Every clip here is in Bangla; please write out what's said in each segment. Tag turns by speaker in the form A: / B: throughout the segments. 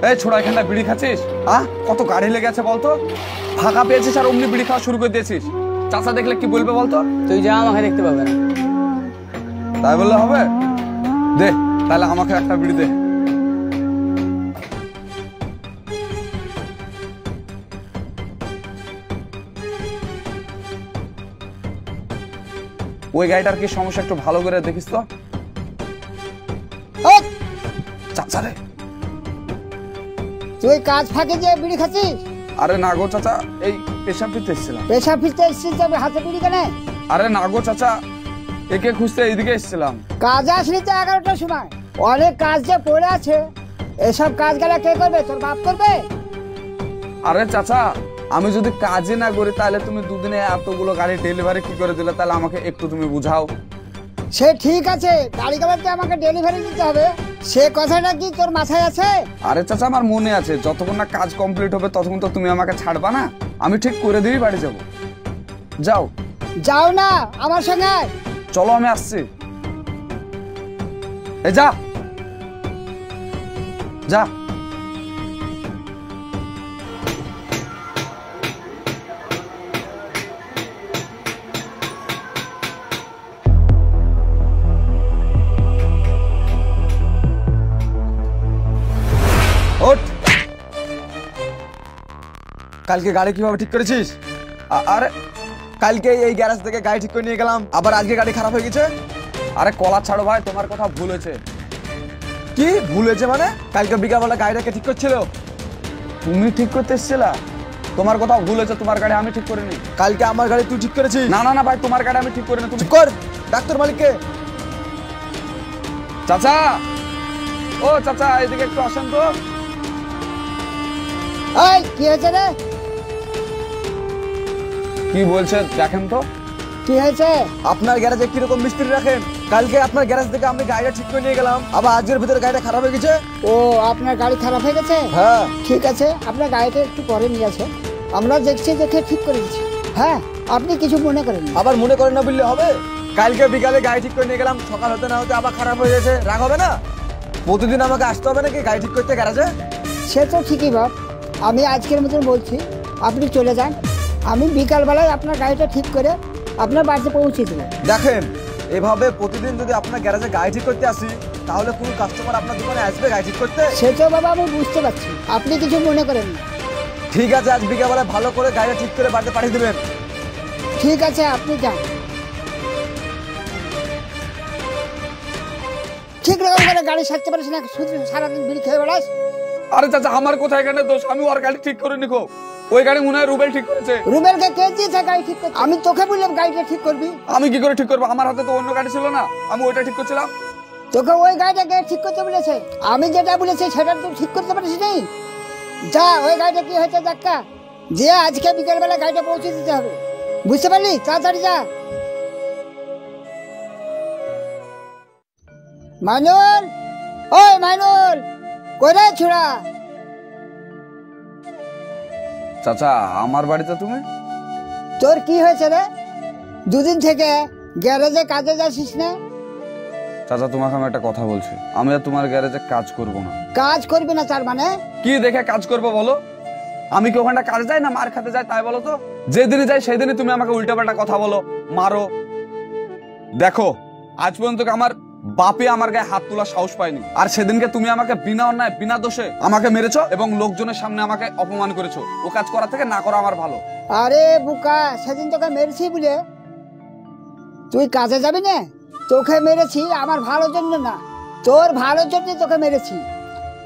A: এই ছোড়া এখানটা বিড়ি খাচ্ছিস? কত গাড়ি লেগে আছে বলতো, ফাঁকা পেয়েছিস আর অমনি বিড়ি খাওয়া শুরু করে দিয়েছিস। চাচা দেখলে কি বলবে বলতো?
B: তুই যা, আমাকে দেখতে পাবে না।
A: তাই বললে হবে? দে তাহলে আমাকে একটা বিড়ি দে। ওই গাড়িটার কি সমস্যা একটু ভালো করে দেখিস তো। চাচা রে,
C: তুই কাজ ফাঁকে যে বিড়ি খাচ্ছিস?
A: আরে না গো চাচা, এই পেশাব ফিরতে এসেছিলাম।
C: পেশাব ফিরতে এসেছিস হাতে বিড়ি কেন?
A: আরে না গো চাচা, একে খুঁজতে এইদিকে এসেছিলাম।
C: কাজে আসলি তো 11টার সময়, অনেক কাজ যে পড়ে আছে। এসব কাজ গেলে কে করবে? তোর বাপ করবে?
A: আরে চাচা, আমি যদি কাজে না করি তাহলে তুমি দুদিনে এতগুলো গাড়ি ডেলিভারি কি করে দিলে? তাহলে আমাকে একটু তুমি বুঝাও।
C: সে ঠিক আছে, গাড়ি গাড়িতে আমাকে ডেলিভারি দিতে হবে, সে কথাটা কি তোর মাথায় আছে?
A: আরে চাচা আমার মনে আছে, যতক্ষণ না কাজ কমপ্লিট হবে ততক্ষণ তো তুমি আমাকে ছাড়বা না। আমি ঠিক করে দিয়েই বাড়ি যাব। যাও।
C: যাও না, আমার সঙ্গে
A: চলো, আমি আসছি। এই যা যা।
D: কালকে গাড়ি কিভাবে ঠিক করেছিস? আরে কালকে এই গ্যারেজ থেকে গাড়ি ঠিক করে নিয়ে গেলাম, আবার আজকে গাড়ি খারাপ হয়ে গেছে।
A: আরে কলা ছাড়ো ভাই, তোমার কথা ভুল হয়েছে।
D: কি ভুল হয়েছে মানে? কালকে বিকালবেলা গাড়িটাকে ঠিক করছিল।
A: তুমি ঠিক করতে এসেছিলা? তোমার কথা ভুল হয়েছে, তোমার গাড়ি আমি ঠিক করিনি।
D: কালকে আমার গাড়ি তুই ঠিক করেছিস?
A: না না না ভাই, তোমার গাড়ি আমি ঠিক করিনি। তুমি
D: চুপ কর, ডাক্তার মালিককে।
A: চাচা, ও চাচা এদিকে একটু আসেন তো।
C: এই কি হয়েছে রে?
A: কি বলছে দেখেন তো।
C: কি হয়েছে?
D: আপনার গ্যারেজে কিরকম মিস্ত্রি রাখেন? কালকে আপনার গ্যারেজ থেকে আমি গাড়িটা ঠিক করে নিয়ে গেলাম, আবার আজকের ভিতরে গাড়িটা খারাপ হয়ে গেছে।
C: ও, আপনার গাড়ি খারাপ হয়ে গেছে?
D: হ্যাঁ।
C: ঠিক আছে, আপনার গাড়িটা একটু পরে নিয়ে আছে, আমরা দেখছি, দেখে ঠিক করে দিচ্ছি। হ্যাঁ, আপনি কিছু মনে করেন না।
D: আবার মনে করেন না বললে হবে? কালকে বিকালে গাড়ি ঠিক করে নিয়ে গেলাম, সকাল হতে না হতে আবার খারাপ হয়ে গেছে, রাগ হবে না? প্রতিদিন আমাকে আসতে হবে নাকি গাড়ি ঠিক করতে গ্যারেজে?
C: সে তো ঠিকই বাপ, আমি আজকের মতন বলছি, আপনি চলে যান, আমি বিকালবেলায় আপনার গাড়িটা ঠিক করে আপনার বাড়িতে পৌঁছে দেবো।
D: দেখেন, এভাবে প্রতিদিন যদি আপনার গ্যারেজে গাড়ি ঠিক করতে আসি তাহলে কোনো কাস্টমার আপনার দোকানে আসবে গাড়ি ঠিক করতে?
C: সে তো বাবা আমি বুঝতে পারছি, আপনি কিছু মনে করেন না।
D: ঠিক আছে, আজ বিকালবেলায় ভালো করে গাড়িটা ঠিক করে বাড়িতে পাঠিয়ে দেবেন।
C: ঠিক আছে, আপনি যান। ঠিক রকম করে গাড়ি সারতে পারিস না, শুধু সারাদিন বিড়ি খেয়ে বেড়াস।
A: আরে চাচা, আমার কোথায় এখানে দোষ? আমি ওর গাড়ি ঠিক করে নিখো। ওই গাড়ি মনে হয় রুবেল ঠিক করেছে।
C: রুবেলকে কে দিয়েছে গাড়ি ঠিক করতে? আমি তোকে বললাম গাড়িটা ঠিক করবি।
A: আমি কি করে ঠিক করবো? আমার হাতে তো অন্য গাড়ি ছিল না, আমি ওইটা ঠিক করছিলাম।
C: তোকে ওই গাড়িটাকে ঠিক করতে বলেছে, আমি যেটা বলেছি সেটা তুই ঠিক করতে পারিস নি। যা, ওই গাড়িটা কি হয়েছে দেখা, যে আজকে বিকেলবেলা গাড়িটা পৌঁছে দিতে হবে, বুঝতে পারলি? তাড়াতাড়ি যা। মাইনুল, ওই মাইনুল, কোথায় ছোড়া?
A: চাচা, আমার বাড়িতে তুমি?
C: তোর কি হয়েছে রে? দুদিন থেকে গ্যারেজে কাজে যাচ্ছিস না?
A: চাচা, তোমাকে আমি একটা কথা বলছি, আমি আর তোমার গ্যারেজে কাজ করব না।
C: কাজ করবি না তার মানে?
A: কি দেখে কাজ করবো বলো? আমি কি ওখানটা কাজ যাই না মার খেতে যাই তাই বলো তো? যেদিনই যাই সেদিনই তুমি আমাকে উল্টাপাল্টা কথা বলো, মারো। দেখো, আজ পর্যন্ত আমার বাপে আমার গায়ে হাত তোলার সাহস পায়নি, আর সেদিনকে তুমি আমাকে বিনা অন্যায় বিনা দোষে আমাকে মেরেছো এবং লোকজনের সামনে আমাকে অপমান করেছো। ও কাজ করা থেকে না করা আমার ভালো।
C: আরে বুকা, সেদিন তোকে মেরেছি বলে তুই কাজে যাবি না? তোকে মেরেছি আমার ভালোর জন্য না, তোর ভালোর জন্য তোকে মেরেছি।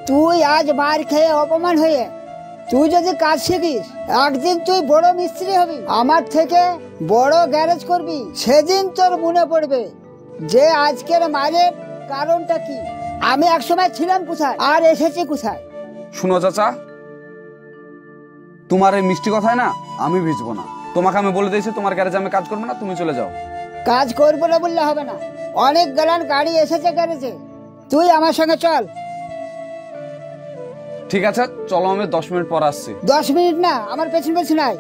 C: তুই আজ মার খেয়ে অপমান হয়ে তুই যদি কাজ শিখিস, একদিন তুই বড় মিস্ত্রি হবি, আমার থেকে বড় গ্যারেজ করবি। সেদিন তোর মনে পড়বে যে আজকের মারের কারণটা কি, আমি একসময় ছিলাম কোথায় আর এসেছি কোথায়।
A: শুনো চাচা, তোমার এই মিষ্টি কথায় না আমি ভিজবো না। তোমাকে আমি বলে দিয়েছি তোমার গ্যারেজে আমি কাজ করবো না, তুমি চলে যাও।
C: কাজ করবো না বললে হবে না, অনেক গালান গাড়ি এসেছে গ্যারেজে, তুই আমার সঙ্গে চল।
A: ঠিক আছে চলো, আমি 10 মিনিট পর আসছি।
C: 10 মিনিট না, আমার পেছন পেছন আয়।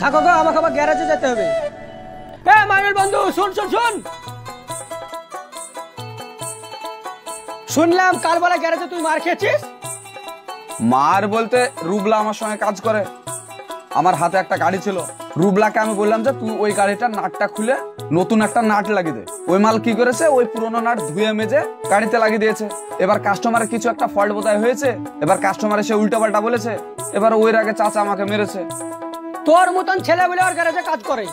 B: থাকো গো, আমাকে আবার গ্যারেজে যেতে হবে। হ্যাঁ মাইনুল বন্ধু, শুন শুন শুন, শুনলাম কাল বেলা গ্যারেজে তুই মার খেয়েছিস।
A: মার বলতে রুবলা আমার সঙ্গে কাজ করে, আমার হাতে একটা গাড়ি ছিল, রুবলাকে আমি বললাম যে তুই ওই গাড়িটার নাটটা খুলে নতুন একটা নাট লাগিয়ে দে। ওই মাল কি করেছে, ওই পুরোনো নাট ধুয়ে মেজে গাড়িতে লাগিয়ে দিয়েছে। এবার কাস্টমারের কিছু একটা ফল্ট বোধহয় হয়েছে, এবার কাস্টমার এসে উল্টা পাল্টা বলেছে, এবার ওই আগে চাচা আমাকে মেরেছে।
B: তোর মতন ছেলে বলে ওর গ্যারেজে কাজ করে,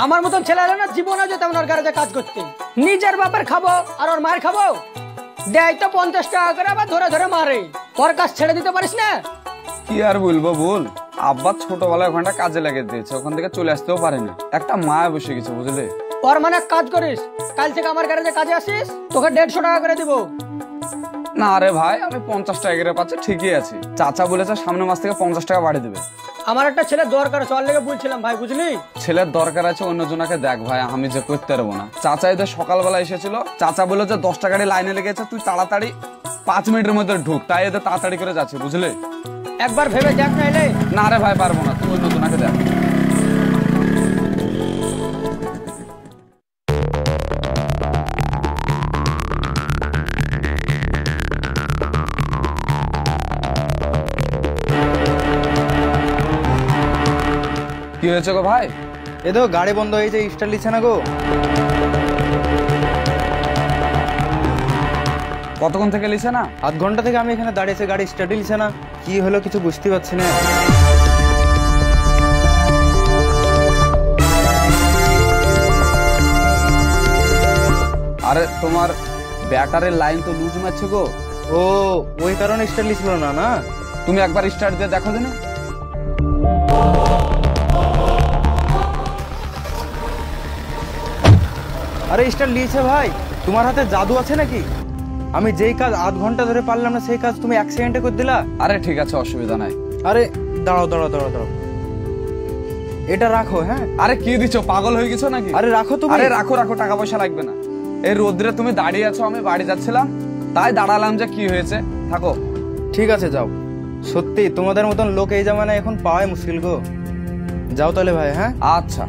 B: আমার মতন ছেলে হলে না জীবনে যেতাম ওর গ্যারেজে কাজ করতে। নিজের বাপের খাবো আর ওর মায়ের খাবো, দেয় তো 50 টাকা করে, আবার ধরে ধরে মারে। ওর কাজ ছেড়ে দিতে পারিস না?
A: কি আর বলবো বল, আব্বা ছোটবেলায় ওখানটা কাজে লাগিয়ে দিয়েছে, ওখান থেকে চলে আসতেও পারেনি, একটা মায়া বসে গেছে বুঝলে।
B: ওর মানে কাজ করিস, কাল থেকে আমার গ্যারেজে কাজে আসিস, তোকে 150 টাকা করে দিব।
A: না রে ভাই, আমি 50 টাকা করে পাচ্ছি, ঠিকই আছে। চাচা বলেছে সামনের মাস থেকে 50 টাকা বাড়িয়ে দেবে।
B: আমার একটা ছেলে দরকার আছে, ওর লেগে বলছিলাম ভাই, বুঝলি?
A: ছেলের দরকার আছে, অন্যজনকে দেখ ভাই, আমি যে করতে পারবো না। চাচা এদের সকালবেলা এসেছিল, চাচা বললো যে 10 টাকা লাইনে লেগেছে, তুই তাড়াতাড়ি 5 মিনিটের মধ্যে ঢুক, তাই এদের তাড়াতাড়ি করে যাচ্ছে বুঝলে।
B: একবার ভেবে দেখ না এলে।
A: না রে ভাই, পারবো না, তুই অন্যজনকে দেখ। কি হয়েছে গো ভাই?
D: এ তো গাড়ি বন্ধ হয়েছে, স্টার্ট নিচ্ছে না গো।
A: কতক্ষণ থেকে লিছে না?
D: আধ ঘন্টা থেকে আমি এখানে দাঁড়িয়েছি, গাড়ি স্টার্টই নিচ্ছে না। কি হলো কিছু বুঝতে পারছি না।
A: আরে তোমার ব্যাটারির লাইন তো লুজ মারছে গো।
D: ও, ওই কারণে স্টার্ট নিচ্ছিল না। না
A: তুমি একবার স্টার্ট দিয়ে দেখো দিনে।
D: আরে স্টার্ট নিয়েছে ভাই, তোমার হাতে জাদু আছে নাকি? আমি যেই কাজ আধ ঘন্টা ধরে পারলাম না, সেই কাজ তুমি 1 সেকেন্ডে করে দিলা।
A: আরে ঠিক আছে, অসুবিধা নাই।
D: আরে দাঁড়াও দাঁড়াও দাঁড়াও দাঁড়াও, এটা রাখো। হ্যাঁ,
A: আরে কি দিছো, পাগল হয়ে গেছো নাকি?
D: আরে রাখো তুমি।
A: আরে রাখো রাখো, টাকা পয়সা লাগবে না। এই রোদ্রে তুমি দাঁড়িয়ে আছো, আমি বাড়ি যাচ্ছিলাম তাই দাঁড়ালাম, যে কি হয়েছে থাকো।
D: ঠিক আছে যাও। সত্যি তোমাদের মতন লোক এই জামানায় এখন পাওয়াই মুশকিল গো। যাও তাহলে ভাই। হ্যাঁ
A: আচ্ছা।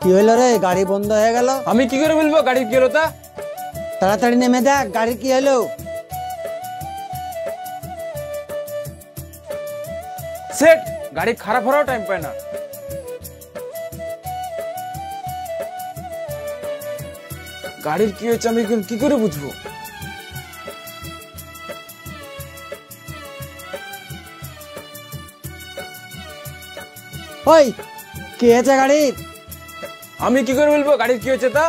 E: কি হইলো রে, গাড়ি বন্ধ হয়ে গেল?
B: আমি কি করে বলবো গাড়ি কি হলো? তা
E: তাড়াতাড়ি নেমে দেখ গাড়ির কি হলো।
B: সেট গাড়ি খারাপ হওয়ার টাইম পায় না। গাড়ির কি হয়েছে আমি কি করে বুঝবো?
E: ওই কি হয়েছে গাড়ির?
B: আমি কি করে বলবো গাড়ির কি হয়েছে? তা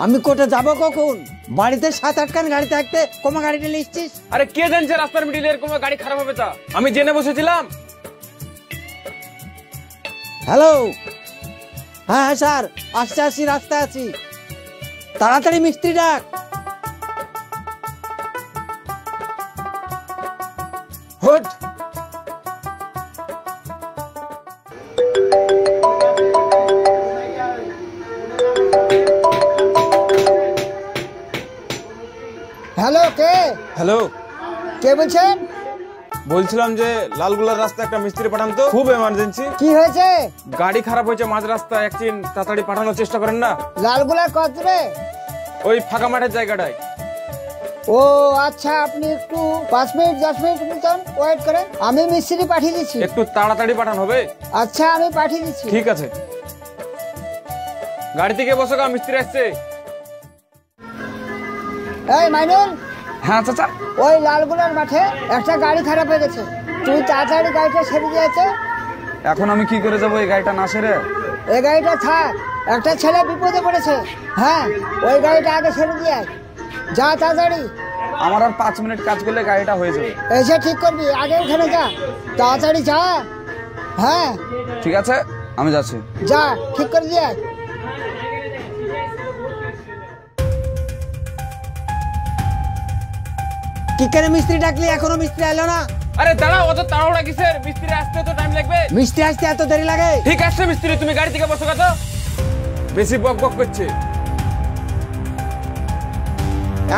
E: আমি কোর্টে যাবো কখন? বাড়িতে 7-8 খান গাড়ি থাকতে কমা গাড়িটা লিখছিস?
B: আরে কে জানছে রাস্তার মিডিলে এরকম গাড়ি খারাপ হবে? তা আমি জেনে বসেছিলাম।
E: হ্যালো, হ্যাঁ হ্যাঁ স্যার, আসছি রাস্তায় আছি, তাড়াতাড়ি মিস্ত্রি ডাক।
B: হট
C: হ্যালো, কে?
B: হ্যালো,
C: কে বলছেন?
B: বলছিলাম যে লালগুলার রাস্তায় একটা মিস্ত্রি পাঠান তো, খুব এমার্জেন্সি।
C: কি হয়েছে?
B: গাড়ি খারাপ হয়েছে মাঝ রাস্তায়, অ্যাক্সিডেন্ট, তাড়াতাড়ি পাঠানোর চেষ্টা করেন না।
C: লালগুলার কত রে?
B: ওই ফাঁকা মাঠের জায়গাটায়।
C: ও আচ্ছা, আপনি একটু 5 মিনিট 10 মিনিট মতন ওয়েট করেন, আমি মিস্ত্রি পাঠিয়ে দিচ্ছি।
B: একটু তাড়াতাড়ি পাঠান হবে?
C: আচ্ছা, আমি পাঠিয়ে দিচ্ছি।
B: ঠিক আছে, গাড়ি থেকে বসো, মিস্ত্রি আসছে।
C: এই মাইনুল,
A: হ্যাঁ চাচা।
C: ওই লালগুলার মাঠে একটা গাড়ি খারাপ হয়ে গেছে, তুই তাড়াতাড়ি গাড়িটা সেরে দিয়েছে।
A: এখন আমি কি করে যাবো, এই গাড়িটা না সেরে?
C: এই গাড়িটা থাক, একটা ছেলে বিপদে পড়েছে। হ্যাঁ, ওই গাড়িটা আগে ছেড়ে দিয়ে যা তাড়াতাড়ি।
A: আমার আর 5 মিনিট কাজ করলে গাড়িটা হয়ে যাবে।
C: এসে ঠিক করবি, আগে ওখানে যা, তাড়াতাড়ি যা। হ্যাঁ
A: ঠিক আছে, আমি যাচ্ছি।
C: যা, ঠিক করে দিয়ে।
E: কি করে মিস্ত্রি ডাকলি, এখনো মিস্ত্রি এলো না?
B: আরে দাঁড়াও, অত তাড়াহুড়া কিসের? মিস্ত্রি আসতে তো টাইম লাগবে।
E: মিস্ত্রি আসতে এত দেরি লাগে?
B: ঠিক আছে মিস্ত্রি, তুমি গাড়ি থেকে বসো। কত
D: বেশি বক বক করছে।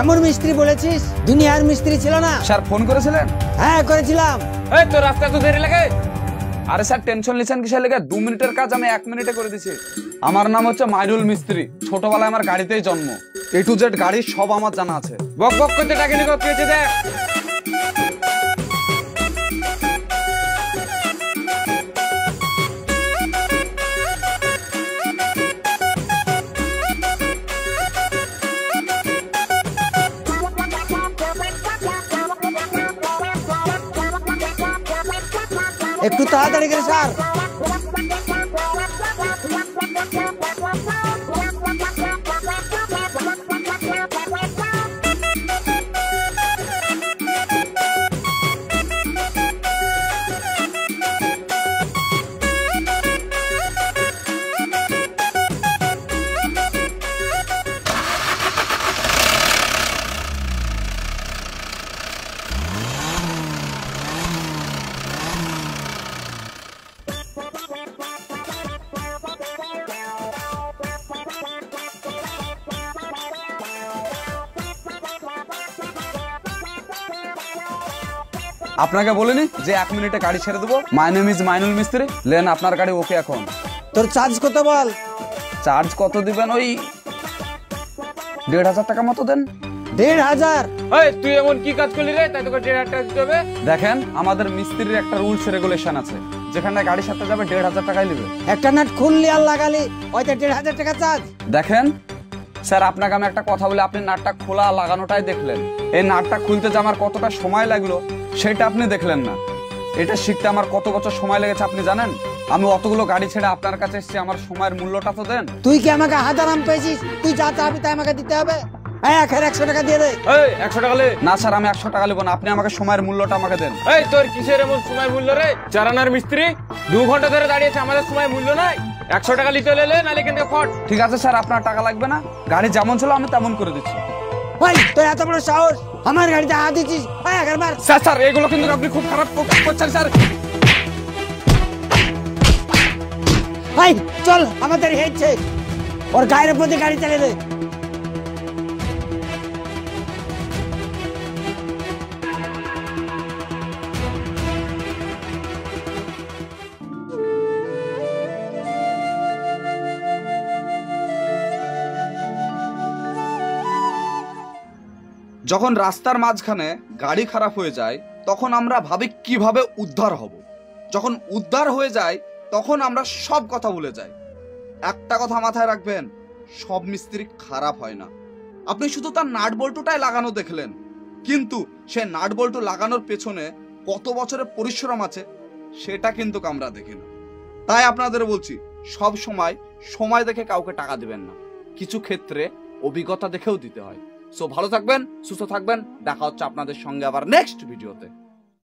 E: এমন মিস্ত্রি বলেছিস, দুনিয়ার মিস্ত্রি ছিল না।
A: স্যার ফোন করেছিলেন?
E: হ্যাঁ করেছিলাম।
D: এই তো রাস্তা তো দেরি লাগে।
A: আরে স্যার টেনশন নিছেন কিসের লেগে? 2 মিনিটের কাজ আমি 1 মিনিটে করে দিছি। আমার নাম হচ্ছে মাইনুল মিস্ত্রি। ছোটবেলায় আমার গাড়িতেই জন্ম। A to Z গাড়ি সব আমার জানা আছে।
D: বক বক করতে ডাকিনি কত হয়েছে দেখ।
E: একটু তাড়াতাড়ি করে স্যার।
A: আপনাকে বলিনি যে 1 মিনিটে গাড়ি ছেড়ে দেবো? মাই নেম ইজ মাইনুল মিস্ত্রি। লেন আপনার গাড়ি ওকে এখন।
E: তোর চার্জ কত বল?
A: চার্জ কত দিবেন? ওই 1,500 টাকা মতো দেন।
E: 1,500?
D: এই তুই এমন কি কাজ করলি রে, তাই তোকে 1,500 টাকা দিতে হবে?
A: দেখেন আমাদের মিস্ত্রির একটা রুলস রেগুলেশন আছে, যেখানে গাড়ির সাথে যাবে 1,500 টাকাই নেবে।
E: একটা নাট খুললি আর লাগালি, ওইটা 1,500 টাকা চার্জ।
A: দেখেন স্যার, আপনাকে আমি একটা কথা বলি, আপনি নাটটা খোলা লাগানোটাই দেখলেন। এই নাটটা খুলতে যে আমার কতটা সময় লাগলো সেটা আপনি দেখলেন না। এটা শিখতে আমার কত বছর সময় লেগেছে আপনি জানেন? আমি অতগুলো গাড়ি ছেড়ে আপনার কাছে এসেছি, আমার সময়ের মূল্যটা তো দেন।
E: তুই কি আমাকে হাজারাম পেয়েছিস? তুই যা চাবি তাই আমাকে দিতে হবে। হ্যাঁ 100 টাকা দিয়ে দে।
D: এই 100 টাকা লে।
A: না স্যার, আমি 100 টাকা নেবো না, আপনি আমাকে সময়ের মূল্যটা আমাকে দেন।
D: এই তোর কিসের এমন সময় মূল্য রে? চারানার মিস্ত্রি 2 ঘন্টা ধরে দাঁড়িয়েছে, আমাদের সময় মূল্য নাই। 100 টাকা লিতে লে, নালে কিন্তু ফট।
A: ঠিক আছে স্যার, আপনার টাকা লাগবে না, গাড়ি যেমন ছিল আমি তেমন করে দিচ্ছি।
E: ভাই তোর এত বড় সাহস, আমার গাড়িতে হাত দিচ্ছিস? একবার
A: স্যার স্যার, এগুলো কিন্তু আপনি খুব খারাপ করছেন স্যার।
E: ভাই চল, আমাদের হেঁটছে, ওর গায়ের মধ্যে গাড়ি চালিয়ে দে।
A: যখন রাস্তার মাঝখানে গাড়ি খারাপ হয়ে যায় তখন আমরা ভাবি কিভাবে উদ্ধার হব। যখন উদ্ধার হয়ে যায় তখন আমরা সব কথা ভুলে যাই। একটা কথা মাথায় রাখবেন, সব মিস্ত্রি খারাপ হয় না। আপনি শুধু তার নাট বল্টুটাই লাগানো দেখলেন, কিন্তু সে নাট বল্টু লাগানোর পেছনে কত বছরের পরিশ্রম আছে সেটা কিন্তু আমরা দেখি না। তাই আপনাদের বলছি, সব সময় দেখে কাউকে টাকা দিবেন না, কিছু ক্ষেত্রে অভিজ্ঞতা দেখেও দিতে হয়। সো ভালো থাকবেন, সুস্থ থাকবেন, দেখা হচ্ছে আপনাদের সঙ্গে আবার নেক্সট ভিডিওতে।